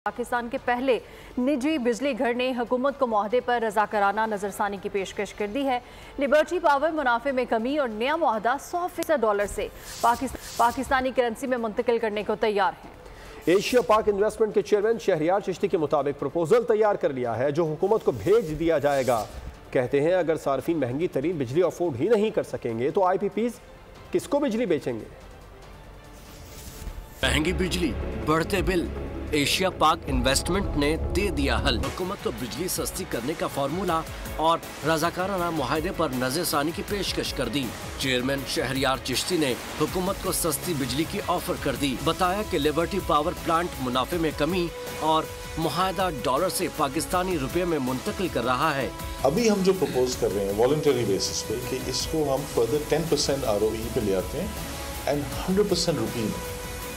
पाकिस्तान के पहले निजी बिजली घर ने हुकूमत को मुआहदे पर रजाकाराना नजरसानी की पेशकश कर दी है। लिबर्टी पावर मुनाफे में कमी और नया मुआहदा $100 से पाकिस्तानी करेंसी में मुंतकिल करने को तैयार है। एशिया पाक इन्वेस्टमेंट के चेयरमैन शहरियार चिश्ती के मुताबिक प्रपोजल तैयार कर लिया है जो हुकूमत को भेज दिया जाएगा। कहते हैं अगर सार्फिन महंगी तरीन बिजली अफोर्ड ही नहीं कर सकेंगे तो IPPs किसको बिजली बेचेंगे। महंगी बिजली, बढ़ते बिल, एशिया पाक इन्वेस्टमेंट ने दे दिया हल। हुकूमत को बिजली सस्ती करने का फार्मूला और रजाकाराना मुआहदे पर नजरसानी की पेशकश कर दी। चेयरमैन शहरियार चिश्ती ने हुकूमत को सस्ती बिजली की ऑफर कर दी। बताया कि लिबर्टी पावर प्लांट मुनाफे में कमी और मुआहदा डॉलर से पाकिस्तानी रुपए में मुंतकिल कर रहा है। अभी हम जो प्रपोज कर रहे हैं वॉलंटरी बेसिस पे कि इसको हम फर्दर 10% ROE पे ले आते हैं एंड 100% रुपी में,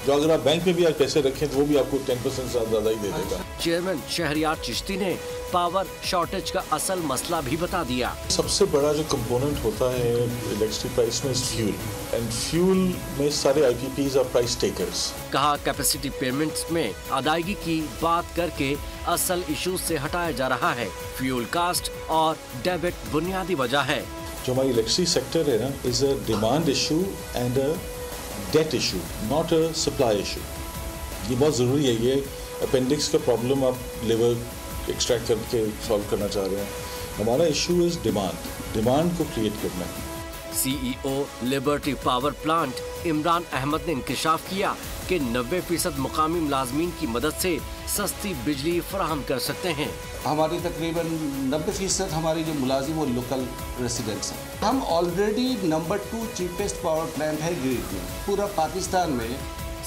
जो अगर आप बैंक में भी आज पैसे रखें तो वो भी आपको 10% से ज़्यादा ही दे देगा। चेयरमैन शहरियार चिश्ती ने पावर शॉर्टेज का असल मसला भी बता दिया। सबसे बड़ा जो कंपोनेंट होता है इलेक्ट्रिसिटी प्राइस में इज फ्यूल, एंड फ्यूल में सारे IPPs और प्राइस टेकर्स। कहा कैपेसिटी पेमेंट्स में अदायगी की बात करके असल इशू से हटाया जा रहा है। फ्यूल कास्ट और डेबिट बुनियादी वजह है। जो हमारी इलेक्ट्रिसिटी सेक्टर है ना, is a demand issue and a debt issue, not a supply issue. ये बहुत ज़रूरी है। ये अपेंडिक्स का प्रॉब्लम आप लिवर एक्सट्रैक्ट करके सॉल्व करना चाह रहे हैं। हमारा इशू इज डिमांड को क्रिएट करना है। CEO Liberty power plant Imran Ahmed ने इंकशाफ किया कि 90% मुकामी मुलाजमीन की मदद से सस्ती बिजली फराहम कर सकते हैं। हमारी तकरीबन 90% हमारी जो मुलाजिम वो लोकल रेसिडेंट्स हैं। हम already number 2 cheapest power plant है ग्रिड में पूरा पाकिस्तान में।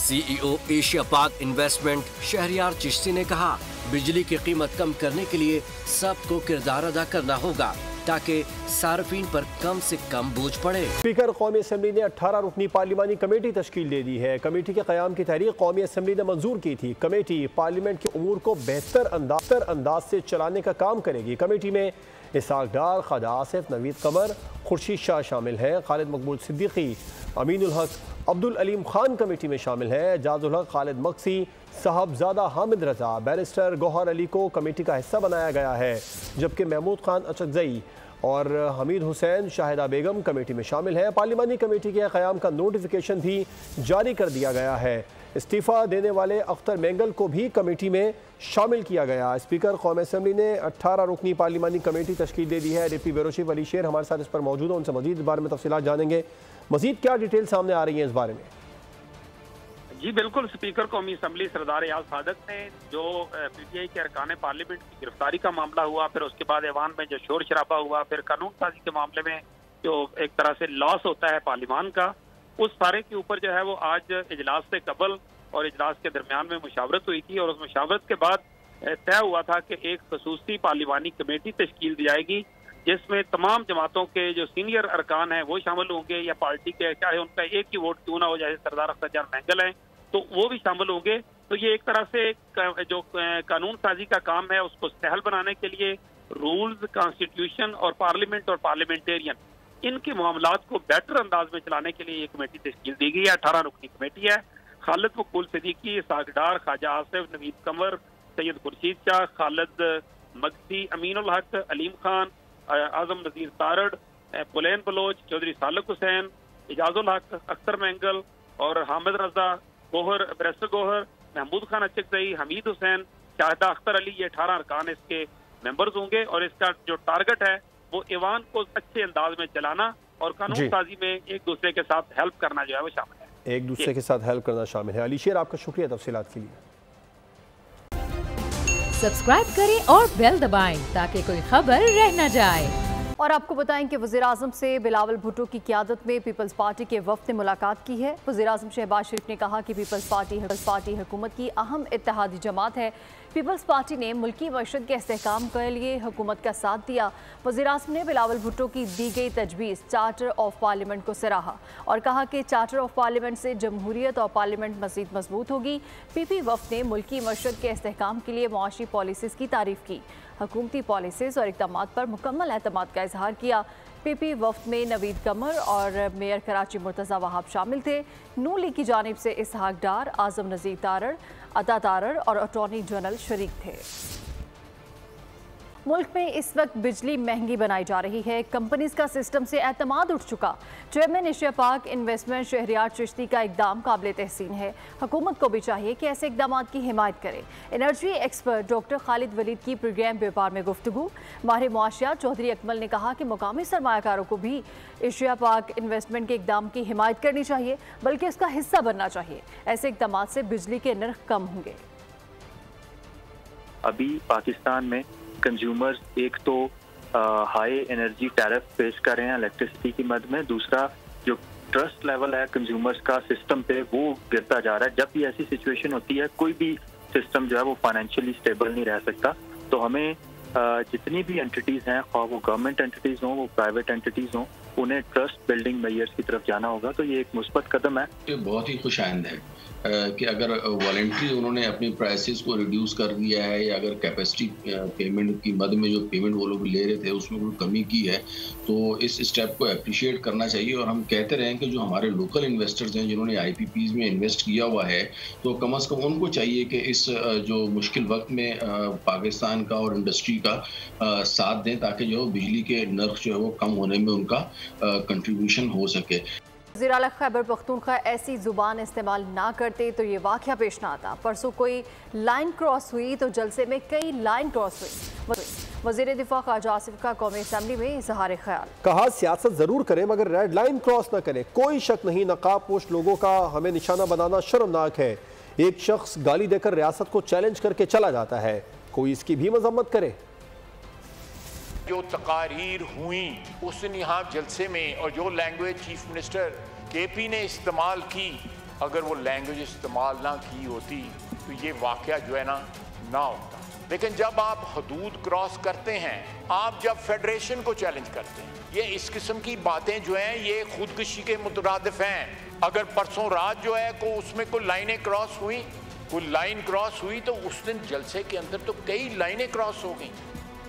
CEO एशिया पाक इन्वेस्टमेंट शहरियार चिश्ती ने कहा बिजली की कीमत कम करने के लिए सबको किरदार अदा करना होगा ताकि सार्फिन पर कम से कम बोझ पड़े। स्पीकर कौमी असम्बली ने 18 रुकनी पार्लिमानी कमेटी तश्कील दे दी है। कमेटी के क़याम की तहरीक कौमी असम्बली ने मंजूर की थी। कमेटी पार्लियामेंट के उमूर को बेहतर अंदाज से चलाने का काम करेगी। कमेटी में इसहाक डार, ख्वाजा आसिफ, नवीद कमर, खुर्शीद शाह शामिल हैं। खालिद मकबूल सिद्दीकी, अमीनुल हक, अब्दुल अलीम खान कमेटी में शामिल हैं। एजाजुल हक, खालिद मक्सी, साहबजादा हामिद रजा, बैरिस्टर गौहर अली को कमेटी का हिस्सा बनाया गया है, जबकि महमूद खान अचकजई और हमीद हुसैन शाहिदा बेगम कमेटी में शामिल हैं। पार्लिमानी कमेटी के क़याम का नोटिफिकेशन भी जारी कर दिया गया है। इस्तीफ़ा देने वाले अख्तर मेंगल को भी कमेटी में शामिल किया गया। स्पीकर कौमी असम्बली ने 18 रुकनी पार्लिमानी कमेटी तश्कील दे दी है। डिप्टी ब्यूरो चीफ अली शेर हमारे साथ इस पर मौजूद है, उनसे मजीद इस बारे में तफसीलात जानेंगे। मजीद क्या डिटेल सामने आ रही है इस बारे में? जी बिल्कुल, स्पीकर कौमी असम्बली सरदार याद सादक ने जो PTI के अरकान पार्लियामेंट की गिरफ्तारी का मामला हुआ, फिर उसके बाद ऐवान में जो शोर शराबा हुआ, फिर कानून साजी के मामले में जो एक तरह से लॉस होता है पार्लियामान का, उस सारे के ऊपर जो है वो आज इजलास से कबल और इजलास के दरमियान में मुशावरत हुई थी और उस मुशावरत के बाद तय हुआ था कि एक खसूसी पार्लिमानी कमेटी तश्कील दी जाएगी जिसमें तमाम जमातों के जो सीनियर अरकान हैं वो शामिल होंगे या पार्टी के चाहे उनका एक ही वोट क्यों ना हो, जैसे सरदार अख्तर जान मेंगल हैं तो वो भी शामिल होंगे। तो ये एक तरह से जो कानून साजी का काम है उसको सहल बनाने के लिए रूल्स, कॉन्स्टिट्यूशन और पार्लियामेंट और पार्लियामेंटेरियन इनके मामलात को बेटर अंदाज में चलाने के लिए ये कमेटी तश्कील दी गई है। 18 रुकनी कमेटी है। खालिद मकबूल सिद्दीकी, इसहाक डार, ख्वाजा आसिफ, नवीद कमर, सैयद खुर्शीद शाह, खालिद मक्सी, अमीनुल हक, अलीम खान, आजम नजीर तारड़, पुलैन बलोच, चौधरी सालक हुसैन, एजाजुल हक, अख्तर मेंगल और हामिद रजा, गोहर, बैरिस्टर गोहर, महमूद खान अचकजई, हमीद हुसैन, शाहिदा अख्तर अली, ये 18 अरकान इसके मेंबर्स होंगे और इसका जो टारगेट है वो ईवान को अच्छे अंदाज में चलाना और कानून साजी में एक दूसरे के साथ हेल्प करना जो है वो शामिल है। एक दूसरे के साथ हेल्प करना शामिल है। अली शेर, आपका शुक्रिया तफसीलात के लिए। सब्सक्राइब करें और बेल दबाएं ताकि कोई खबर रह न जाए। और आपको बताएं कि वज़ीर-ए-आज़म से बिलावल भुट्टो की क़यादत में पीपल्स पार्टी के वफ़द ने मुलाकात की है। वज़ीर-ए-आज़म शहबाज शरीफ ने कहा कि पीपल्स पार्टी हुकूमत की अहम इत्तेहादी जमात है। पीपल्स पार्टी ने मुल्की मशरक़ के इस्तेहकाम के लिए हुकूमत का साथ दिया। वज़ीर-ए-आज़म ने बिलावल भुट्टो की दी गई तजवीज़ चार्टर ऑफ पार्लियामेंट को सराहा और कहा कि चार्टर ऑफ पार्लियामेंट से जमहूरियत और पार्लियामेंट मज़ीद मजबूत होगी। PP वफ़द ने मुल्की मशरक़ के इस्तेहकाम के लिए मुआशी पॉलिसीज़ की तारीफ़ की। हुकूमती पॉलिसीज़ और इक़दामात पर मुकम्मल एतमाद का इजहार किया। PP वफ़द में नवीद कमर और मेयर कराची मुर्तज़ा वहाब शामिल थे। नून लीग की जानिब से इसहाक डार, आज़म नज़ीर तारड़, अता तारर और अटॉर्नी जनरल शरीक थे। मुल्क में इस वक्त बिजली महंगी बनाई जा रही है। कंपनीज का सिस्टम से एतमाद उठ चुका। चेयरमैन एशिया पाक इन्वेस्टमेंट शहरियार चिश्ती का इकदाम काबिल तहसीन है। हुकूमत को भी चाहिए कि ऐसे इकदाम की हिमायत करे। Energy expert doctor Khalid Waleed की प्रोग्राम व्यापार में गुफ्तगू। माहिर मुआशियात चौधरी अकमल ने कहा कि मुकामी सरमायाकारों को भी एशिया पाक इन्वेस्टमेंट के इकदाम की हिमायत करनी चाहिए, बल्कि उसका हिस्सा बनना चाहिए। ऐसे इकदाम से बिजली के नर्ख कम होंगे। अभी पाकिस्तान में कंज्यूमर्स एक तो हाई एनर्जी टैरिफ फेस कर रहे हैं इलेक्ट्रिसिटी की मद में, दूसरा जो ट्रस्ट लेवल है कंज्यूमर्स का सिस्टम पे वो गिरता जा रहा है। जब भी ऐसी सिचुएशन होती है कोई भी सिस्टम जो है वो फाइनेंशियली स्टेबल नहीं रह सकता। तो हमें जितनी भी एंटिटीज़ हैं, ख्वाह वो गवर्नमेंट एंटिटीज़ हों, वो प्राइवेट एंटिटीज़ हों, उन्हें ट्रस्ट बिल्डिंग मेजर्स की तरफ जाना होगा। तो ये एक मुस्बत कदम है। ये बहुत ही खुशाइंद है कि अगर वॉलंटरी उन्होंने अपनी प्राइसेस को रिड्यूस कर दिया है या अगर कैपेसिटी पेमेंट की मद में जो पेमेंट वो लोग ले रहे थे उसमें कोई कमी की है तो इस स्टेप को अप्रिशिएट करना चाहिए। और हम कहते रहे कि जो हमारे लोकल इन्वेस्टर्स हैं जिन्होंने IPPs में इन्वेस्ट किया हुआ है तो कम से कम उनको चाहिए कि इस जो मुश्किल वक्त में पाकिस्तान का और इंडस्ट्री का साथ दें ताकि जो बिजली के नर्ख जो है वो कम होने में उनका कंट्रीब्यूशन हो सके। वज़ीर आला खैबर पख्तूनख्वा ऐसी जुबान इस्तेमाल ना करते तो ये वाक़या पेश ना आता। परसों कोई लाइन क्रॉस हुई तो जलसे में कई लाइन क्रॉस हुई। वज़ीर दिफा ख्वाजा आसिफ का कौमी असम्बली में इजहार ख्याल। कहा सियासत जरूर करें मगर रेड लाइन क्रॉस ना करें। कोई शक नहीं नकाबपोश लोगों का हमें निशाना बनाना शर्मनाक है। एक शख्स गाली देकर रियासत को चैलेंज करके चला जाता है, कोई इसकी भी मजम्मत करे। जो तकारीर हुई उस दिन यहाँ जलसे में और जो लैंग्वेज चीफ मिनिस्टर KP ने इस्तेमाल की, अगर वो लैंग्वेज इस्तेमाल ना की होती तो ये वाक़या जो है ना होता। लेकिन जब आप हदूद क्रॉस करते हैं, आप जब फेडरेशन को चैलेंज करते हैं, ये इस किस्म की बातें जो हैं ये खुदकुशी के मुतरादिफ हैं। अगर परसों रात जो है को उसमें कोई लाइनें क्रॉस हुई, कोई लाइन क्रॉस हुई तो उस दिन जलसे के अंदर तो कई लाइनें क्रॉस हो गई।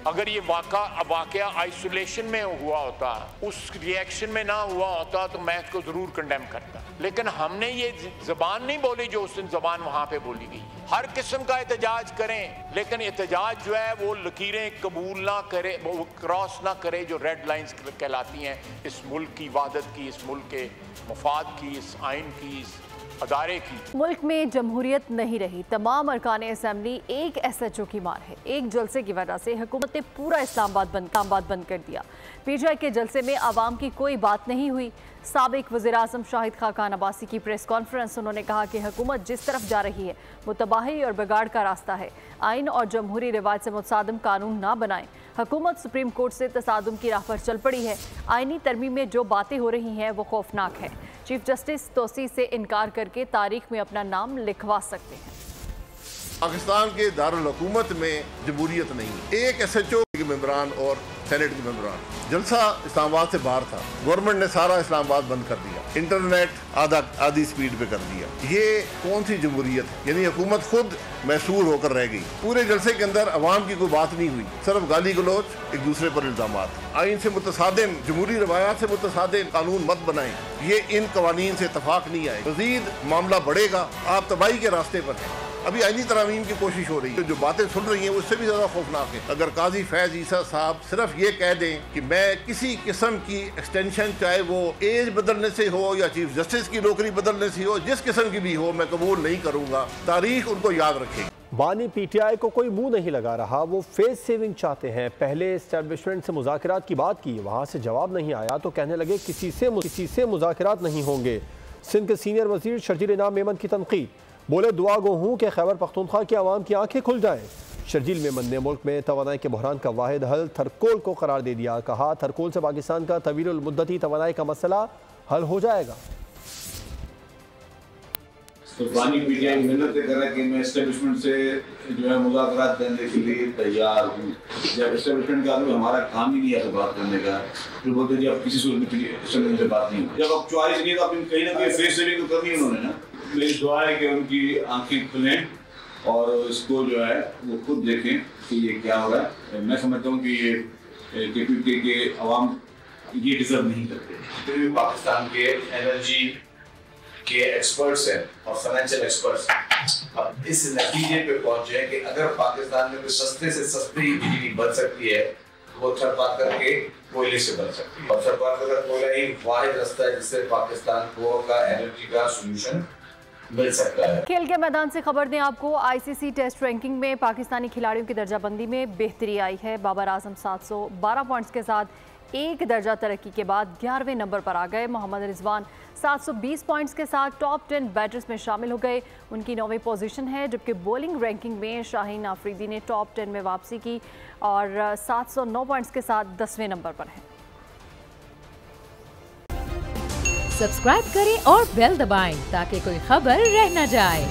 अगर ये वाक़या आइसोलेशन में हुआ होता, उस रिएक्शन में ना हुआ होता तो मैं इसको ज़रूर कंडेम करता। लेकिन हमने ये ज़बान नहीं बोली जो उस दिन ज़बान वहाँ पे बोली गई। हर किस्म का एहतजाज करें लेकिन एहतजाज जो है वो लकीरें कबूल ना करे, वो क्रॉस ना करे जो रेड लाइंस कहलाती हैं इस मुल्क की वहदत की, इस मुल्क के मफाद की, इस आइन की, इस अदारे की। मुल्क में जमहूरियत नहीं रही। तमाम अरकान असम्बली एक SHO की मार है। एक जलसे की वजह से हुकूमत ने पूरा इस्लामाबाद बंद कर दिया। PTI के जलसे में आवाम की कोई बात नहीं हुई। साबिक वज़ीर-ए-आज़म शाहिद खाकान अब्बासी की प्रेस कॉन्फ्रेंस, उन्होंने कहा कि हुकूमत जिस तरफ जा रही है वो तबाही और बिगाड़ का रास्ता है। आइन और जमहूरी रिवाज से मुतसादम कानून ना बनाएं। हुकूमत सुप्रीम कोर्ट से तसादुम की राह पर चल पड़ी है। आइनी तरमीम में जो बातें हो रही हैं वो खौफनाक है। चीफ जस्टिस तोसी से इनकार करके तारीख में अपना नाम लिखवा सकते हैं। पाकिस्तान के दारुल हुकूमत में जमहूरियत नहीं। एक SHO के मेंबरान और सेनेट के मेंबरान, जलसा इस्लामाबाद से बाहर था, गवर्नमेंट ने सारा इस्लामाबाद बंद कर दिया, इंटरनेट आधी स्पीड पे कर दिया। ये कौन सी जमहूरियत है? यानी हुकूमत खुद मैसूर होकर रह गई। पूरे जलसे के अंदर अवाम की कोई बात नहीं हुई, सिर्फ गाली गलोच, एक दूसरे पर इल्जामात। आइन से मुतसादिम, जमहूरी रवायात से मुतसादिम कानून मत बनाएं। ये इन कवानीन से इतफाक नहीं आए, मजीद मामला बढ़ेगा। आप तबाही के रास्ते पर हैं। अभी आईनी तरामीम की कोशिश हो रही है। जो बातें सुन रही हैं उससे भी ज़्यादा खौफनाक है। अगर काजी फैज ईसा साहब सिर्फ ये कह दें कि मैं किसी किस्म की एक्सटेंशन, चाहे वो एज बदलने से हो या चीफ जस्टिस की नौकरी बदलने से हो, जिस किस्म की भी हो, मैं कबूल नहीं करूँगा। तारीख उनको याद रखेगी। बानी PTI को कोई मुंह नहीं लगा रहा। वो फेस सेविंग चाहते हैं। पहले एस्टेब्लिशमेंट से मुज़ाकरात की बात की, वहाँ से जवाब नहीं आया तो कहने लगे किसी से मुज़ाकरात नहीं होंगे। सिंध के सीनियर वजीर शर्जील इनाम मेमन की तनकीद, बोले दुआ गो हूँ कि खैबर पख्तूनख्वा की आवाम की आंखें खुल जाएं। शर्जील मेमन ने मुल्क में तवानाई के बहरान का वाहिद हल थरकोल को करार दे दिया। कहा थरकोल से पाकिस्तान का तवील मुद्दती तवानाई का मसला हल हो जाएगा। तो बानी PTI मेहनत कर रहा है कि मैं एस्टेब्लिशमेंट से जो है मुज़ाकरात करने के लिए तैयार हूँ। जब एस्टेब्लिशमेंट का आदमी, हमारा काम ही नहीं है बात करने का, फिर बोलते हैं आप किसी सूरत में एस्टेब्लिशमेंट से बात नहीं हो। जब आप चॉइस नहीं, तो आप कहीं ना कहीं फेस सेविंग तो करनी है उन्होंने ना। मेरी दुआ है कि उनकी आंखें खुलें और इसको जो है वो खुद देखें कि ये क्या हो रहा है। मैं समझता हूँ कि ये KPK के अवाम ये डिजर्व नहीं करते। फिर भी पाकिस्तान के एनर्जी के एक्सपर्ट्स हैं और फाइनेंशियल एक्सपर्ट्स अब इस नतीजे पे पहुंचे कि अगर पाकिस्तान में कोई सस्ते से सस्ती बिजली बन सकती है तो वो थर्ड पार्टी करके कोयले से बन सकती है, और थर्ड पार्टी का कोयला ही वाहिद रास्ता है जिससे पाकिस्तान को का एनर्जी का सोल्यूशन मिल सकता है। खेल के मैदान से खबर दें आपको, आईसीसी टेस्ट रैंकिंग में पाकिस्तानी खिलाड़ियों की दर्जाबंदी में बेहतरी आई है। बाबर आजम 712 पॉइंट्स के साथ एक दर्जा तरक्की के बाद 11वें नंबर पर आ गए। मोहम्मद रिजवान 720 पॉइंट्स के साथ टॉप 10 बैटर्स में शामिल हो गए, उनकी 9वीं पोजीशन है। जबकि बॉलिंग रैंकिंग में शाहीन आफरीदी ने टॉप 10 में वापसी की और 709 पॉइंट्स के साथ 10वें नंबर पर है। सब्सक्राइब करें और बेल दबाएं ताकि कोई खबर रह न जाए।